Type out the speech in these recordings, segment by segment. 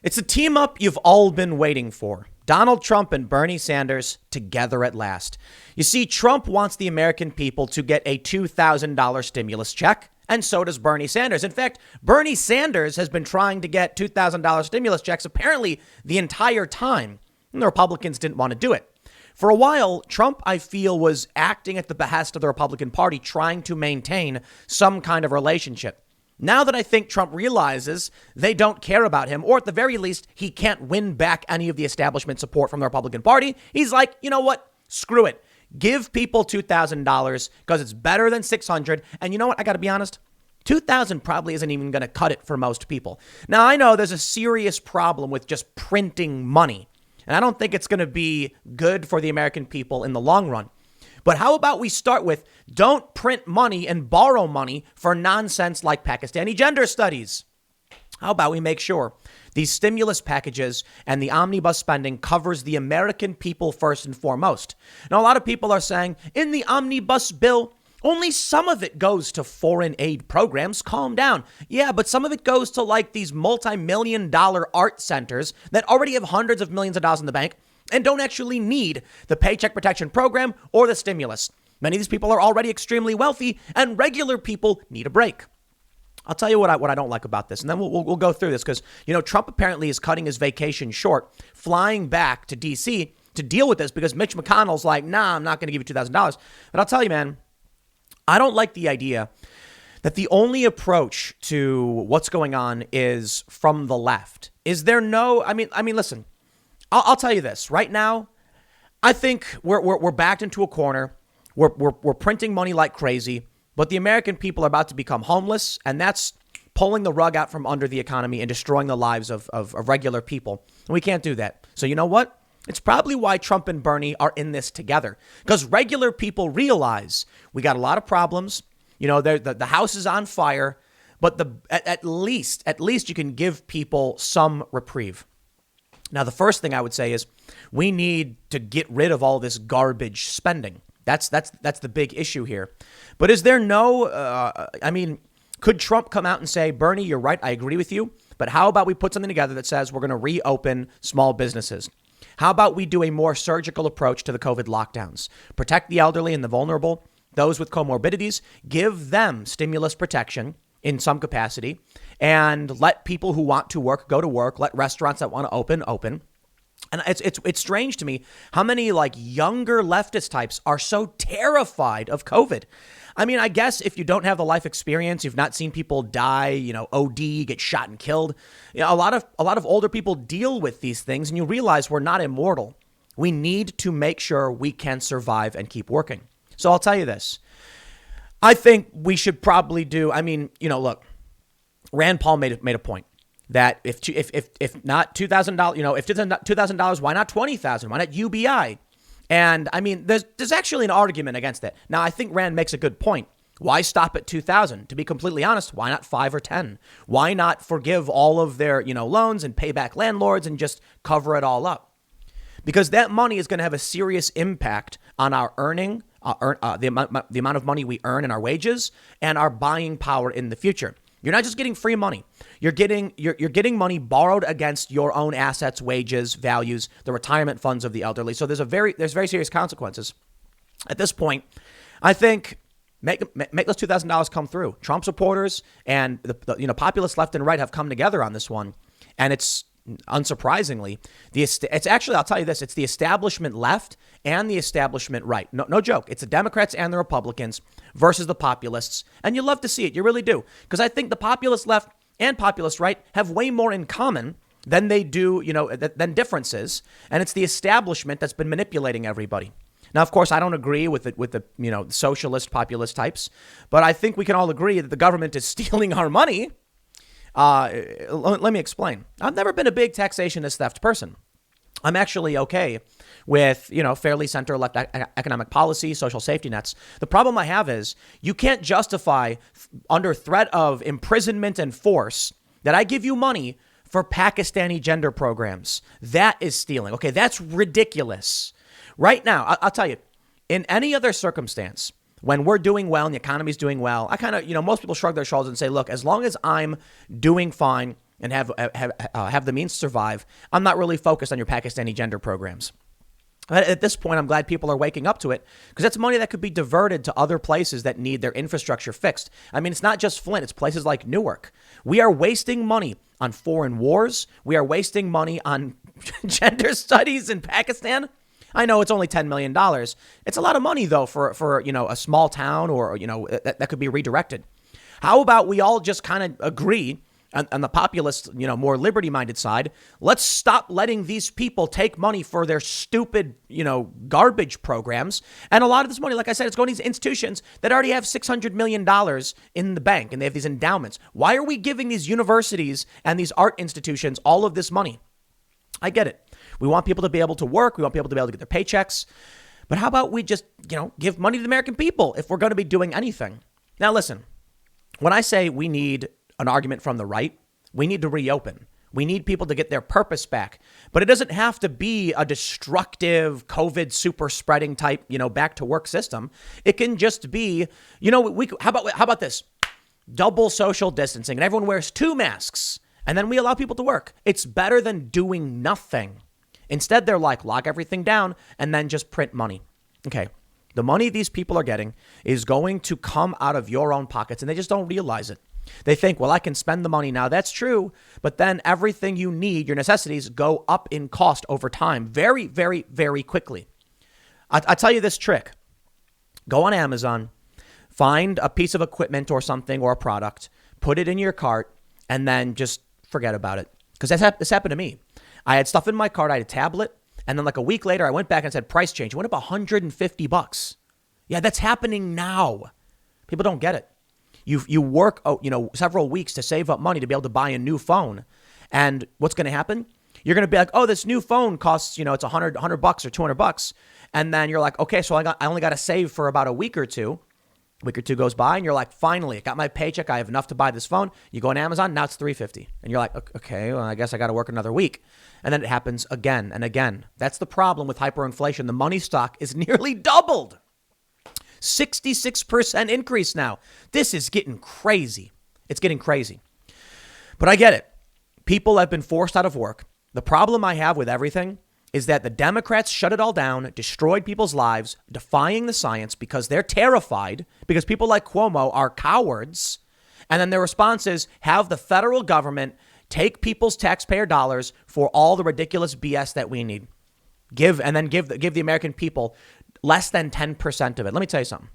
It's a team up you've all been waiting for. Donald Trump and Bernie Sanders together at last. You see, Trump wants the American people to get a $2,000 stimulus check, and so does Bernie Sanders. In fact, Bernie Sanders has been trying to get $2,000 stimulus checks apparently the entire time, and the Republicans didn't want to do it. For a while, Trump, I feel, was acting at the behest of the Republican Party, trying to maintain some kind of relationship. Now that I think Trump realizes they don't care about him, or at the very least, he can't win back any of the establishment support from the Republican Party, he's like, you know what? Screw it. Give people $2,000 because it's better than $600. And you know what? I got to be honest. $2,000 probably isn't even going to cut it for most people. Now, I know there's a serious problem with just printing money, and I don't think it's going to be good for the American people in the long run. But how about we start with don't print money and borrow money for nonsense like Pakistani gender studies? How about we make sure these stimulus packages and the omnibus spending covers the American people first and foremost? Now, a lot of people are saying in the omnibus bill, only some of it goes to foreign aid programs. Calm down. Yeah, but some of it goes to like these multi-million-dollar art centers that already have hundreds of millions of dollars in the bank and don't actually need the Paycheck Protection Program or the stimulus. Many of these people are already extremely wealthy, and regular people need a break. I'll tell you what I don't like about this, and then we'll go through this because, you know, Trump apparently is cutting his vacation short, flying back to D.C. to deal with this because Mitch McConnell's like, nah, I'm not going to give you $2,000. But I'll tell you, man, I don't like the idea that the only approach to what's going on is from the left. Is there no, I mean, listen, I'll tell you this right now. I think we're backed into a corner. We're printing money like crazy, but the American people are about to become homeless, and that's pulling the rug out from under the economy and destroying the lives of regular people. And we can't do that. So you know what? It's probably why Trump and Bernie are in this together, because regular people realize we got a lot of problems. You know, the house is on fire, but at least you can give people some reprieve. Now, the first thing I would say is we need to get rid of all this garbage spending. That's the big issue here. But is there no, could Trump come out and say, Bernie, you're right, I agree with you, but how about we put something together that says we're going to reopen small businesses? How about we do a more surgical approach to the COVID lockdowns? Protect the elderly and the vulnerable, those with comorbidities, give them stimulus protection in some capacity, and let people who want to work go to work, let restaurants that want to open. And it's strange to me how many like younger leftist types are so terrified of COVID. I mean, I guess if you don't have the life experience, you've not seen people die, you know, OD, get shot and killed. You know, a lot of older people deal with these things, and you realize we're not immortal. We need to make sure we can survive and keep working. So I'll tell you this. I think we should probably do. I mean, you know, look, Rand Paul made a point that if not $2,000, you know, if $2,000, why not $20,000? Why not UBI? And I mean, there's actually an argument against that. Now, I think Rand makes a good point. Why stop at $2,000? To be completely honest, why not 5 or 10? Why not forgive all of their, you know, loans and pay back landlords and just cover it all up? Because that money is going to have a serious impact on our earning, the amount of money we earn in our wages and our buying power in the future. You're not just getting free money. You're getting money borrowed against your own assets, wages, values, the retirement funds of the elderly. So there's very serious consequences. At this point, I think make those $2,000 come through. Trump supporters and the populists left and right have come together on this one, and it's unsurprisingly it's actually, I'll tell you this, it's the establishment left and the establishment right. No joke. It's the Democrats and the Republicans versus the populists. And you love to see it. You really do. Because I think the populist left and populist right have way more in common than they do, you know, than differences. And it's the establishment that's been manipulating everybody. Now, of course, I don't agree with the you know, socialist populist types, but I think we can all agree that the government is stealing our money. Let me explain. I've never been a big taxationist theft person. I'm actually okay with, you know, fairly center-left economic policy, social safety nets. The problem I have is you can't justify under threat of imprisonment and force that I give you money for Pakistani gender programs. That is stealing. Okay, that's ridiculous. Right now, I'll tell you, in any other circumstance, when we're doing well and the economy's doing well, I kind of, you know, most people shrug their shoulders and say, look, as long as I'm doing fine, and have the means to survive, I'm not really focused on your Pakistani gender programs. At this point, I'm glad people are waking up to it because that's money that could be diverted to other places that need their infrastructure fixed. I mean, it's not just Flint. It's places like Newark. We are wasting money on foreign wars. We are wasting money on gender studies in Pakistan. I know it's only $10 million. It's a lot of money, though, for a small town or, that could be redirected. How about we all just kind of agree on the populist, more liberty-minded side, let's stop letting these people take money for their stupid, garbage programs. And a lot of this money, like I said, it's going to these institutions that already have $600 million in the bank and they have these endowments. Why are we giving these universities and these art institutions all of this money? I get it. We want people to be able to work. We want people to be able to get their paychecks. But how about we just, give money to the American people if we're going to be doing anything? Now, listen, when I say we need an argument from the right, we need to reopen. We need people to get their purpose back. But it doesn't have to be a destructive COVID super spreading type, back to work system. It can just be, how about this? Double social distancing and everyone wears 2 masks and then we allow people to work. It's better than doing nothing. Instead, they're like, lock everything down and then just print money. Okay. The money these people are getting is going to come out of your own pockets and they just don't realize it. They think, well, I can spend the money now. That's true. But then everything you need, your necessities, go up in cost over time very, very, very quickly. I'll tell you this trick. Go on Amazon, find a piece of equipment or something or a product, put it in your cart, and then just forget about it. Because this happened to me. I had stuff in my cart. I had a tablet. And then like a week later, I went back and said price change. It went up $150. Yeah, that's happening now. People don't get it. You work, several weeks to save up money to be able to buy a new phone. And what's going to happen? You're going to be like, oh, this new phone costs, it's $100 or $200. And then you're like, okay, so I only got to save for about a week or two. A week or two goes by and you're like, finally, I got my paycheck. I have enough to buy this phone. You go on Amazon. Now it's $350. And you're like, okay, well, I guess I got to work another week. And then it happens again and again. That's the problem with hyperinflation. The money stock is nearly doubled. 66% increase now. This is getting crazy. It's getting crazy. But I get it. People have been forced out of work. The problem I have with everything is that the Democrats shut it all down, destroyed people's lives, defying the science because they're terrified, because people like Cuomo are cowards. And then their response is have the federal government take people's taxpayer dollars for all the ridiculous BS that we need. Give the American people less than 10% of it. Let me tell you something.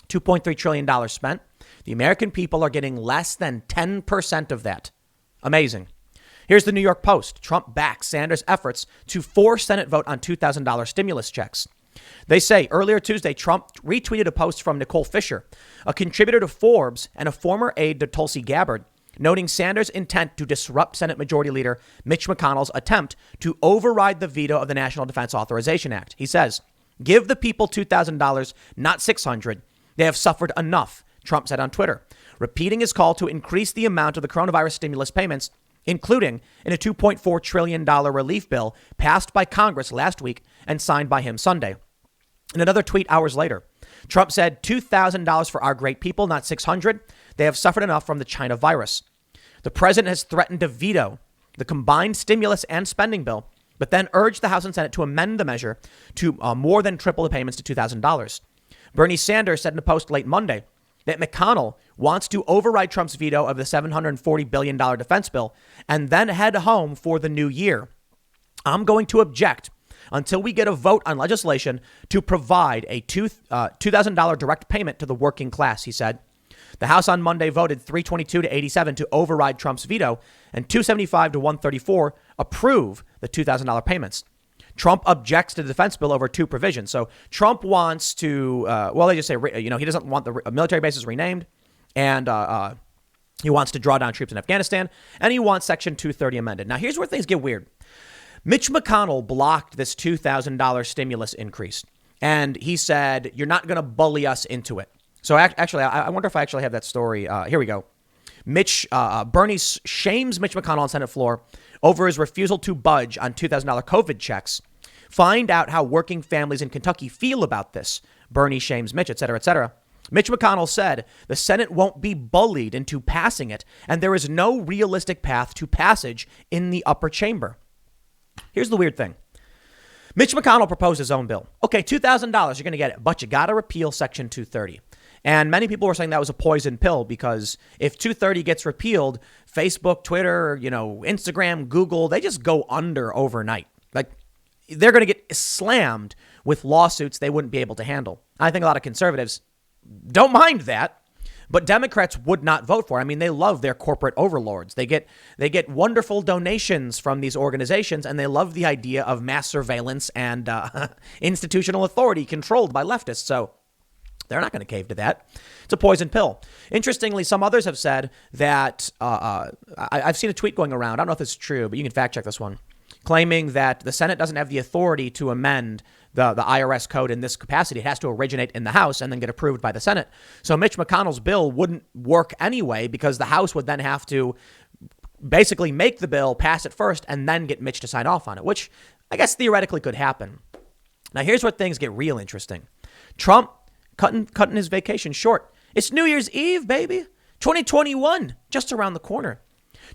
$2.3 trillion spent. The American people are getting less than 10% of that. Amazing. Here's the New York Post. Trump backs Sanders' efforts to force Senate vote on $2,000 stimulus checks. They say earlier Tuesday, Trump retweeted a post from Nicole Fisher, a contributor to Forbes and a former aide to Tulsi Gabbard, noting Sanders' intent to disrupt Senate Majority Leader Mitch McConnell's attempt to override the veto of the National Defense Authorization Act. He says, give the people $2,000, not $600. They have suffered enough, Trump said on Twitter, repeating his call to increase the amount of the coronavirus stimulus payments, including in a $2.4 trillion relief bill passed by Congress last week and signed by him Sunday. In another tweet hours later, Trump said $2,000 for our great people, not $600. They have suffered enough from the China virus. The president has threatened to veto the combined stimulus and spending bill, but then urged the House and Senate to amend the measure to more than triple the payments to $2,000. Bernie Sanders said in a post late Monday that McConnell wants to override Trump's veto of the $740 billion defense bill and then head home for the new year. I'm going to object until we get a vote on legislation to provide a $2,000 direct payment to the working class, he said. The House on Monday voted 322 to 87 to override Trump's veto and 275 to 134 approve the $2,000 payments. Trump objects to the defense bill over 2 provisions. So Trump wants to, they just say, he doesn't want the military bases renamed, and he wants to draw down troops in Afghanistan, and he wants Section 230 amended. Now, here's where things get weird. Mitch McConnell blocked this $2,000 stimulus increase, and he said, you're not going to bully us into it. So actually, I wonder if I actually have that story. Here we go. Bernie shames Mitch McConnell on Senate floor over his refusal to budge on $2,000 COVID checks. Find out how working families in Kentucky feel about this. Bernie shames Mitch, et cetera, et cetera. Mitch McConnell said the Senate won't be bullied into passing it, and there is no realistic path to passage in the upper chamber. Here's the weird thing. Mitch McConnell proposed his own bill. Okay, $2,000, you're going to get it, but you got to repeal Section 230. And many people were saying that was a poison pill because if 230 gets repealed, Facebook, Twitter, Instagram, Google, they just go under overnight. Like, they're going to get slammed with lawsuits they wouldn't be able to handle. I think a lot of conservatives don't mind that, but Democrats would not vote for it. I mean, they love their corporate overlords. They get wonderful donations from these organizations, and they love the idea of mass surveillance and institutional authority controlled by leftists. So they're not going to cave to that. It's a poison pill. Interestingly, some others have said that I've seen a tweet going around. I don't know if it's true, but you can fact check this one, claiming that the Senate doesn't have the authority to amend the IRS code in this capacity. It has to originate in the House and then get approved by the Senate. So Mitch McConnell's bill wouldn't work anyway because the House would then have to basically make the bill, pass it first, and then get Mitch to sign off on it, which I guess theoretically could happen. Now, here's where things get real interesting. Trump cutting his vacation short. It's New Year's Eve, baby. 2021, just around the corner.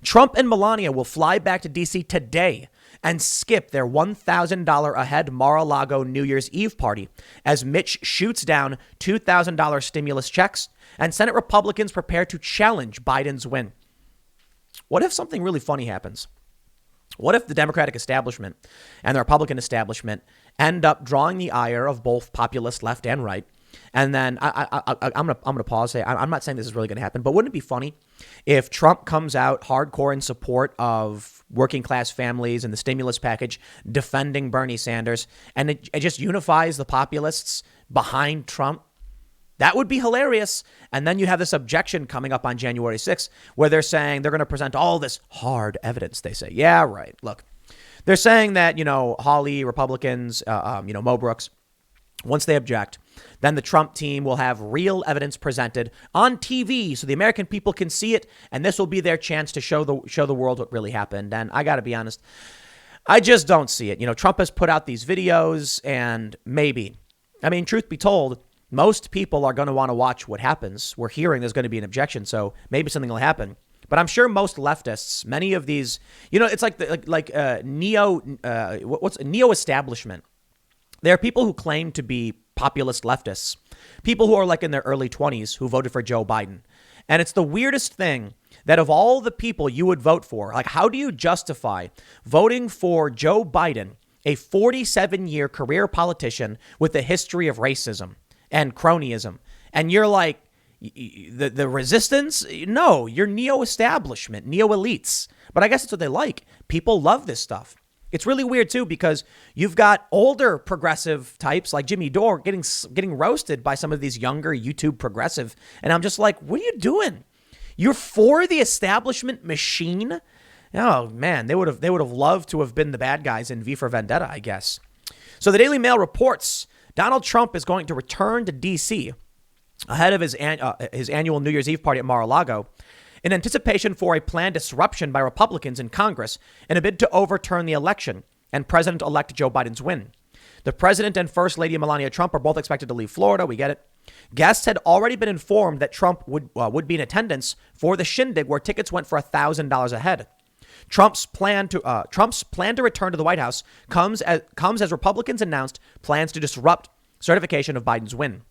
Trump and Melania will fly back to D.C. today and skip their $1,000 a head Mar-a-Lago New Year's Eve party as Mitch shoots down $2,000 stimulus checks and Senate Republicans prepare to challenge Biden's win. What if something really funny happens? What if the Democratic establishment and the Republican establishment end up drawing the ire of both populist left and right? And then I'm gonna pause. I'm not saying this is really going to happen, but wouldn't it be funny if Trump comes out hardcore in support of working class families and the stimulus package, defending Bernie Sanders, and it just unifies the populists behind Trump? That would be hilarious. And then you have this objection coming up on January 6th where they're saying they're going to present all this hard evidence. They say, yeah, right. Look, they're saying that, Hawley, Republicans, Mo Brooks, once they object, then the Trump team will have real evidence presented on TV so the American people can see it. And this will be their chance to show the world what really happened. And I got to be honest, I just don't see it. Trump has put out these videos and truth be told, most people are going to want to watch what happens. We're hearing there's going to be an objection, so maybe something will happen. But I'm sure most leftists, many of these, it's like neo establishment. There are people who claim to be populist leftists, people who are like in their early 20s who voted for Joe Biden. And it's the weirdest thing that of all the people you would vote for, like, how do you justify voting for Joe Biden, a 47-year career politician with a history of racism and cronyism? And you're like, the resistance? No, you're neo-establishment, neo-elites. But I guess it's what they like. People love this stuff. It's really weird, too, because you've got older progressive types like Jimmy Dore getting roasted by some of these younger YouTube progressive. And I'm just like, what are you doing? You're for the establishment machine? Oh, man, they would have loved to have been the bad guys in V for Vendetta, I guess. So the Daily Mail reports Donald Trump is going to return to D.C. ahead of his annual New Year's Eve party at Mar-a-Lago in anticipation for a planned disruption by Republicans in Congress in a bid to overturn the election and President-elect Joe Biden's win. The president and First Lady Melania Trump are both expected to leave Florida. We get it. Guests had already been informed that Trump would be in attendance for the shindig where tickets went for $1,000 a head. Trump's plan to return to the White House comes as Republicans announced plans to disrupt certification of Biden's win.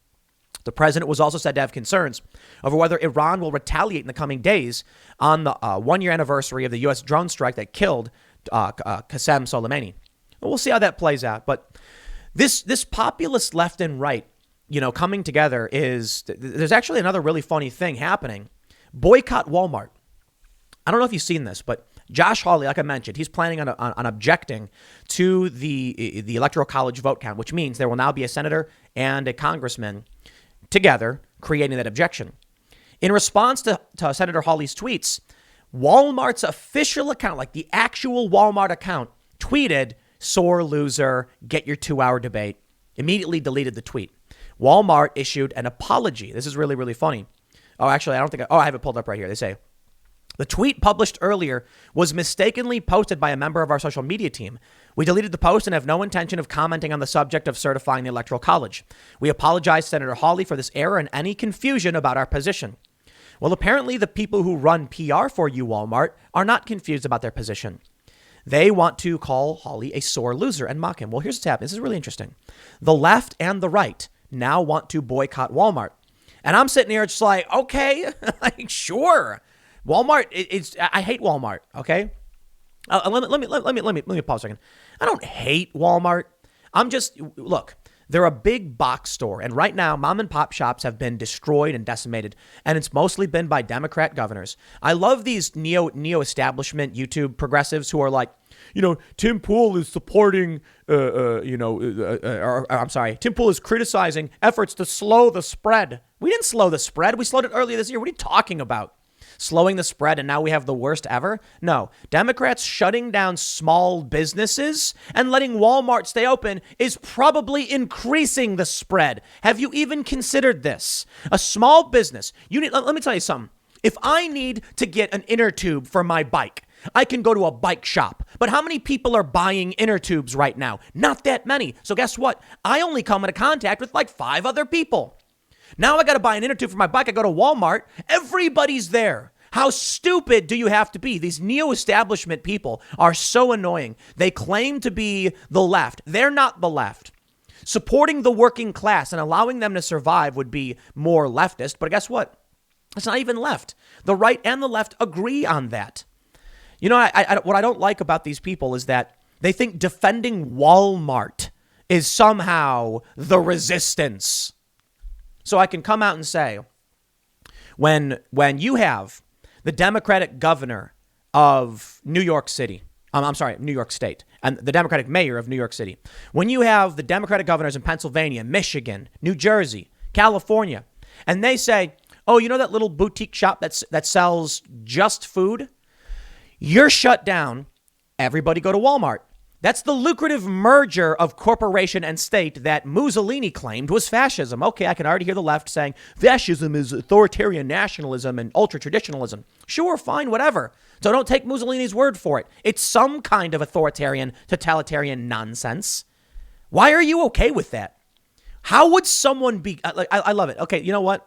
The president was also said to have concerns over whether Iran will retaliate in the coming days on the 1-year anniversary of the U.S. drone strike that killed Qasem Soleimani. We'll see how that plays out. But this populist left and right, coming together there's actually another really funny thing happening. Boycott Walmart. I don't know if you've seen this, but Josh Hawley, like I mentioned, he's planning on objecting to the Electoral College vote count, which means there will now be a senator and a congressman together creating that objection. In response to Senator Hawley's tweets, Walmart's official account, like the actual Walmart account, tweeted, "Sore loser, get your 2-hour debate," immediately deleted the tweet. Walmart issued an apology. This is really, really funny. Oh, actually, I have it pulled up right here. They say, The tweet published earlier was mistakenly posted by a member of our social media team. We deleted the post and have no intention of commenting on the subject of certifying the Electoral College. We apologize, Senator Hawley, for this error and any confusion about our position. Well, apparently the people who run PR for you, Walmart, are not confused about their position. They want to call Hawley a sore loser and mock him. Well, here's what's happening. This is really interesting. The left and the right now want to boycott Walmart. And I'm sitting here just like, okay, like, sure. Walmart, I hate Walmart, okay? Let me pause a second. I don't hate Walmart. Look, they're a big box store. And right now, mom and pop shops have been destroyed and decimated. And it's mostly been by Democrat governors. I love these neo-establishment YouTube progressives who are like, Tim Pool is supporting, Tim Pool is criticizing efforts to slow the spread. We didn't slow the spread. We slowed it earlier this year. What are you talking about? Slowing the spread and now we have the worst ever? No. Democrats shutting down small businesses and letting Walmart stay open is probably increasing the spread. Have you even considered this? A small business. Let me tell you something. If I need to get an inner tube for my bike, I can go to a bike shop. But how many people are buying inner tubes right now? Not that many. So guess what? I only come into contact with like 5 other people. Now I got to buy an inner tube for my bike. I go to Walmart. Everybody's there. How stupid do you have to be? These neo-establishment people are so annoying. They claim to be the left. They're not the left. Supporting the working class and allowing them to survive would be more leftist. But guess what? It's not even left. The right and the left agree on that. What I don't like about these people is that they think defending Walmart is somehow the resistance. So I can come out and say, when you have the Democratic governor of New York City, New York State, and the Democratic mayor of New York City, when you have the Democratic governors in Pennsylvania, Michigan, New Jersey, California, and they say, oh, that little boutique shop that sells just food? You're shut down. Everybody go to Walmart. That's the lucrative merger of corporation and state that Mussolini claimed was fascism. Okay, I can already hear the left saying fascism is authoritarian nationalism and ultra-traditionalism. Sure, fine, whatever. So don't take Mussolini's word for it. It's some kind of authoritarian, totalitarian nonsense. Why are you okay with that? How would someone be... I love it. Okay, you know what?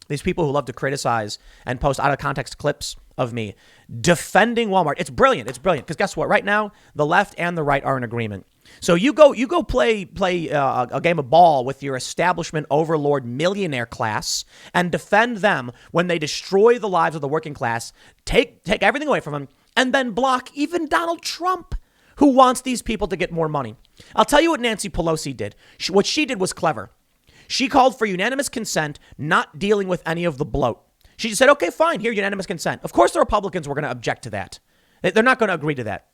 These people who love to criticize and post out of context clips of me defending Walmart. It's brilliant. It's brilliant. Because guess what? Right now, the left and the right are in agreement. So you go play a game of ball with your establishment overlord millionaire class and defend them when they destroy the lives of the working class, take everything away from them, and then block even Donald Trump, who wants these people to get more money. I'll tell you what Nancy Pelosi did. What she did was clever. She called for unanimous consent, not dealing with any of the bloat. She just said, okay, fine, here, unanimous consent. Of course, the Republicans were going to object to that. They're not going to agree to that.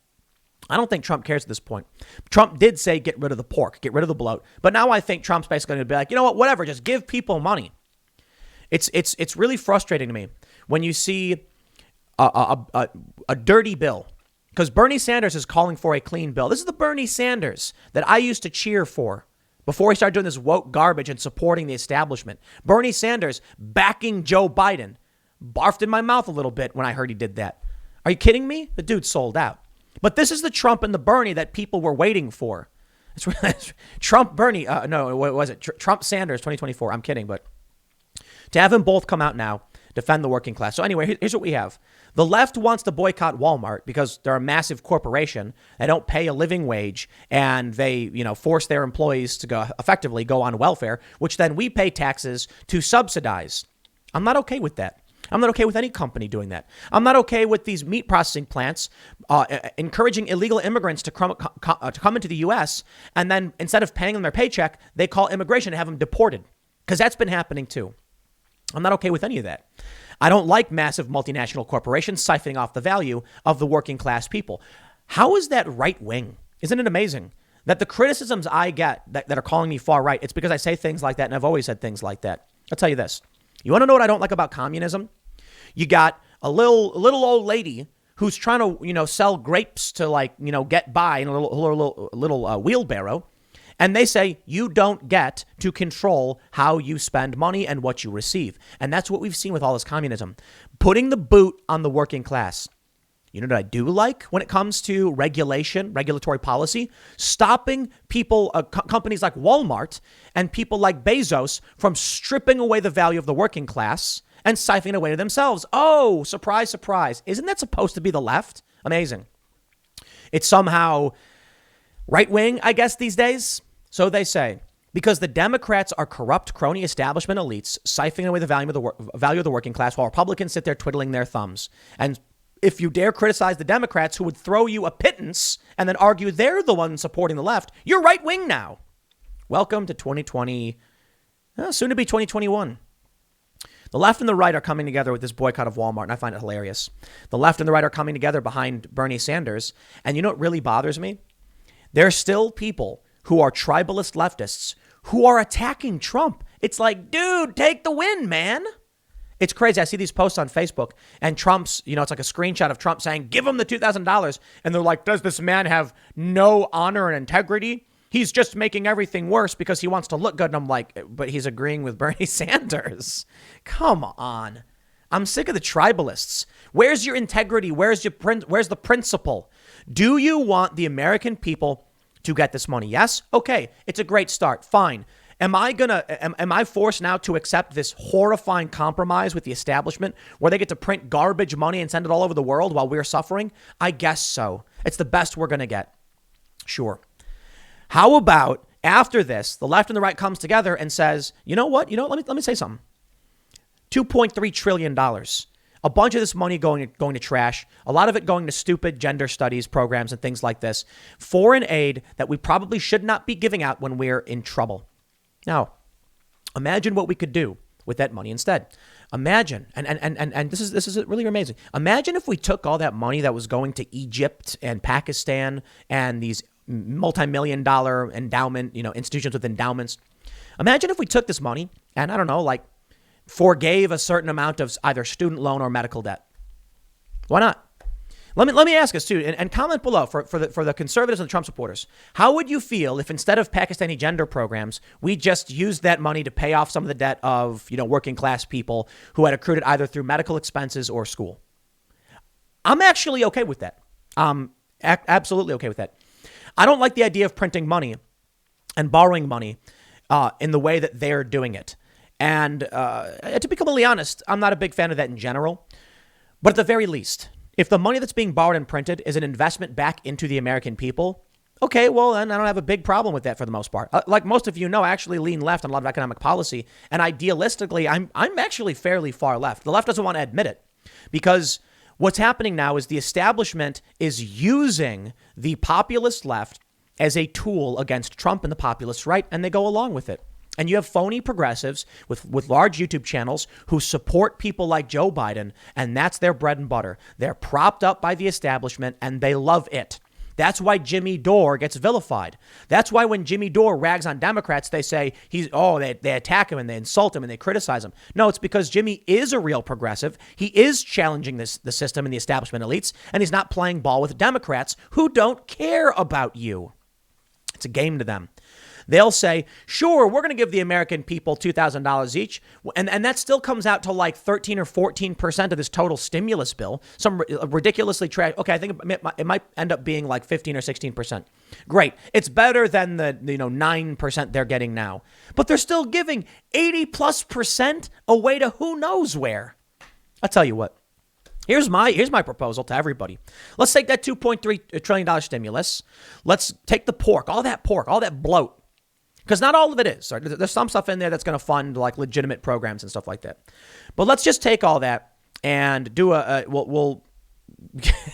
I don't think Trump cares at this point. Trump did say, get rid of the pork, get rid of the bloat. But now I think Trump's basically going to be like, you know what, whatever, just give people money. It's really frustrating to me when you see a dirty bill, because Bernie Sanders is calling for a clean bill. This is the Bernie Sanders that I used to cheer for before he started doing this woke garbage and supporting the establishment. Bernie Sanders backing Joe Biden. Barfed in my mouth a little bit when I heard he did that. Are you kidding me? The dude sold out. But this is the Trump and the Bernie that people were waiting for. It's Trump, Bernie. No, what was it? Trump Sanders 2024. I'm kidding. But to have them both come out now, defend the working class. So anyway, here's what we have. The left wants to boycott Walmart because they're a massive corporation. They don't pay a living wage and they, force their employees to effectively go on welfare, which then we pay taxes to subsidize. I'm not okay with that. I'm not okay with any company doing that. I'm not okay with these meat processing plants encouraging illegal immigrants to come into the U.S. and then instead of paying them their paycheck, they call immigration and have them deported, because that's been happening too. I'm not okay with any of that. I don't like massive multinational corporations siphoning off the value of the working class people. How is that right wing? Isn't it amazing that the criticisms I get that are calling me far right, it's because I say things like that, and I've always said things like that. I'll tell you this. You want to know what I don't like about communism? You got a little old lady who's trying to, sell grapes to get by in a little wheelbarrow. And they say you don't get to control how you spend money and what you receive. And that's what we've seen with all this communism. Putting the boot on the working class. You know what I do like when it comes to regulation, regulatory policy? Stopping people, companies like Walmart and people like Bezos from stripping away the value of the working class and siphoning away to themselves. Oh, surprise, surprise. Isn't that supposed to be the left? Amazing. It's somehow right wing, I guess, these days. So they say, because the Democrats are corrupt, crony establishment elites, siphoning away the value of the working class while Republicans sit there twiddling their thumbs. And if you dare criticize the Democrats who would throw you a pittance and then argue they're the ones supporting the left, you're right wing now. Welcome to 2020, soon to be 2021. The left and the right are coming together with this boycott of Walmart, and I find it hilarious. The left and the right are coming together behind Bernie Sanders. And you know what really bothers me? There are still people who are tribalist leftists who are attacking Trump. It's like, dude, take the win, man. It's crazy. I see these posts on Facebook and Trump's, it's like a screenshot of Trump saying, give him the $2,000. And they're like, does this man have no honor and integrity? He's just making everything worse because he wants to look good. And I'm like, but he's agreeing with Bernie Sanders. Come on. I'm sick of the tribalists. Where's your integrity? Where's the principle? Do you want the American people to get this money? Yes? Okay. It's a great start. Fine. Am I forced now to accept this horrifying compromise with the establishment where they get to print garbage money and send it all over the world while we're suffering? I guess so. It's the best we're going to get. Sure. How about after this, the left and the right comes together and says, you know what? Let me say something. $2.3 trillion. A bunch of this money going to trash, a lot of it going to stupid gender studies programs and things like this. Foreign aid that we probably should not be giving out when we're in trouble. Now, imagine what we could do with that money instead. Imagine, and this is really amazing. Imagine if we took all that money that was going to Egypt and Pakistan and these multi-million-dollar endowment, institutions with endowments. Imagine if we took this money and, I don't know, like forgave a certain amount of either student loan or medical debt. Why not? Let me ask us too, and comment below for the conservatives and the Trump supporters. How would you feel if instead of Pakistani gender programs, we just used that money to pay off some of the debt of working class people who had accrued it either through medical expenses or school? I'm actually okay with that. Absolutely okay with that. I don't like the idea of printing money and borrowing money in the way that they're doing it. And to be completely honest, I'm not a big fan of that in general. But at the very least, if the money that's being borrowed and printed is an investment back into the American people, okay, well, then I don't have a big problem with that for the most part. Like most of you know, I actually lean left on a lot of economic policy. And idealistically, I'm actually fairly far left. The left doesn't want to admit it because what's happening now is the establishment is using the populist left as a tool against Trump and the populist right, and they go along with it. And you have phony progressives with large YouTube channels who support people like Joe Biden, and that's their bread and butter. They're propped up by the establishment, and they love it. That's why Jimmy Dore gets vilified. That's why when Jimmy Dore rags on Democrats, they say they attack him and they insult him and they criticize him. No, it's because Jimmy is a real progressive. He is challenging the system and the establishment elites, and he's not playing ball with Democrats who don't care about you. It's a game to them. They'll say, sure, we're going to give the American people $2,000 each. And that still comes out to like 13 or 14% of this total stimulus bill. Some ridiculously trash. Okay, I think it might end up being like 15 or 16%. Great. It's better than the 9% they're getting now. But they're still giving 80+% away to who knows where. I'll tell you what. Here's my proposal to everybody. Let's take that $2.3 trillion stimulus. Let's take the pork, all that bloat. Because not all of it is. Right? There's some stuff in there that's going to fund like legitimate programs and stuff like that. But let's just take all that and do we'll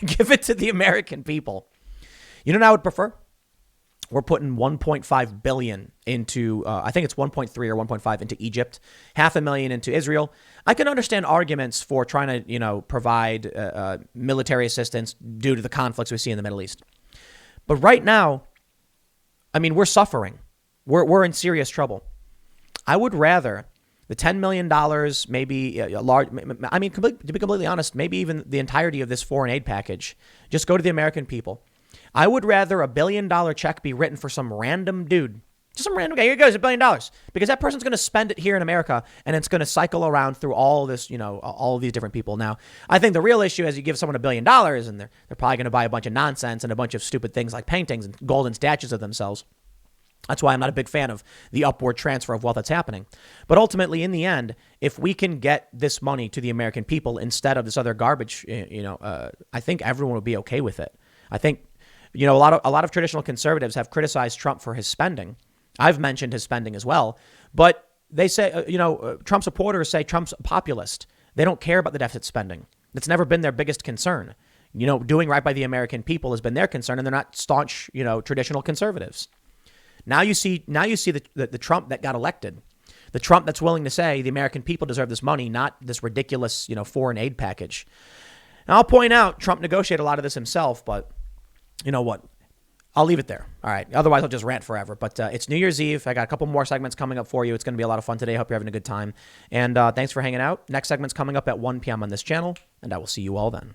give it to the American people. You know what I would prefer? We're putting $1.5 billion into, I think it's 1.3 or 1.5 into Egypt, $500,000 into Israel. I can understand arguments for trying to, provide military assistance due to the conflicts we see in the Middle East. But right now, I mean, we're suffering. We're in serious trouble. I would rather the $10 million, maybe a large, I mean, to be completely honest, maybe even the entirety of this foreign aid package, just go to the American people. I would rather $1 billion check be written for some random dude Just some random guy. Here goes $1 billion, because that person's going to spend it here in America, and it's going to cycle around through all this, all of these different people. Now, I think the real issue is you give someone $1 billion, and they're probably going to buy a bunch of nonsense and a bunch of stupid things like paintings and golden statues of themselves. That's why I'm not a big fan of the upward transfer of wealth that's happening. But ultimately, in the end, if we can get this money to the American people instead of this other garbage, I think everyone will be okay with it. I think, a lot of traditional conservatives have criticized Trump for his spending. I've mentioned his spending as well. But they say, Trump supporters say Trump's a populist. They don't care about the deficit spending. It's never been their biggest concern. Doing right by the American people has been their concern, and they're not staunch, traditional conservatives. Now you see the Trump that got elected, the Trump that's willing to say the American people deserve this money, not this ridiculous, foreign aid package. And I'll point out Trump negotiated a lot of this himself, but you know what? I'll leave it there. All right. Otherwise, I'll just rant forever. But it's New Year's Eve. I got a couple more segments coming up for you. It's going to be a lot of fun today. Hope you're having a good time. And thanks for hanging out. Next segment's coming up at 1 p.m. on this channel, and I will see you all then.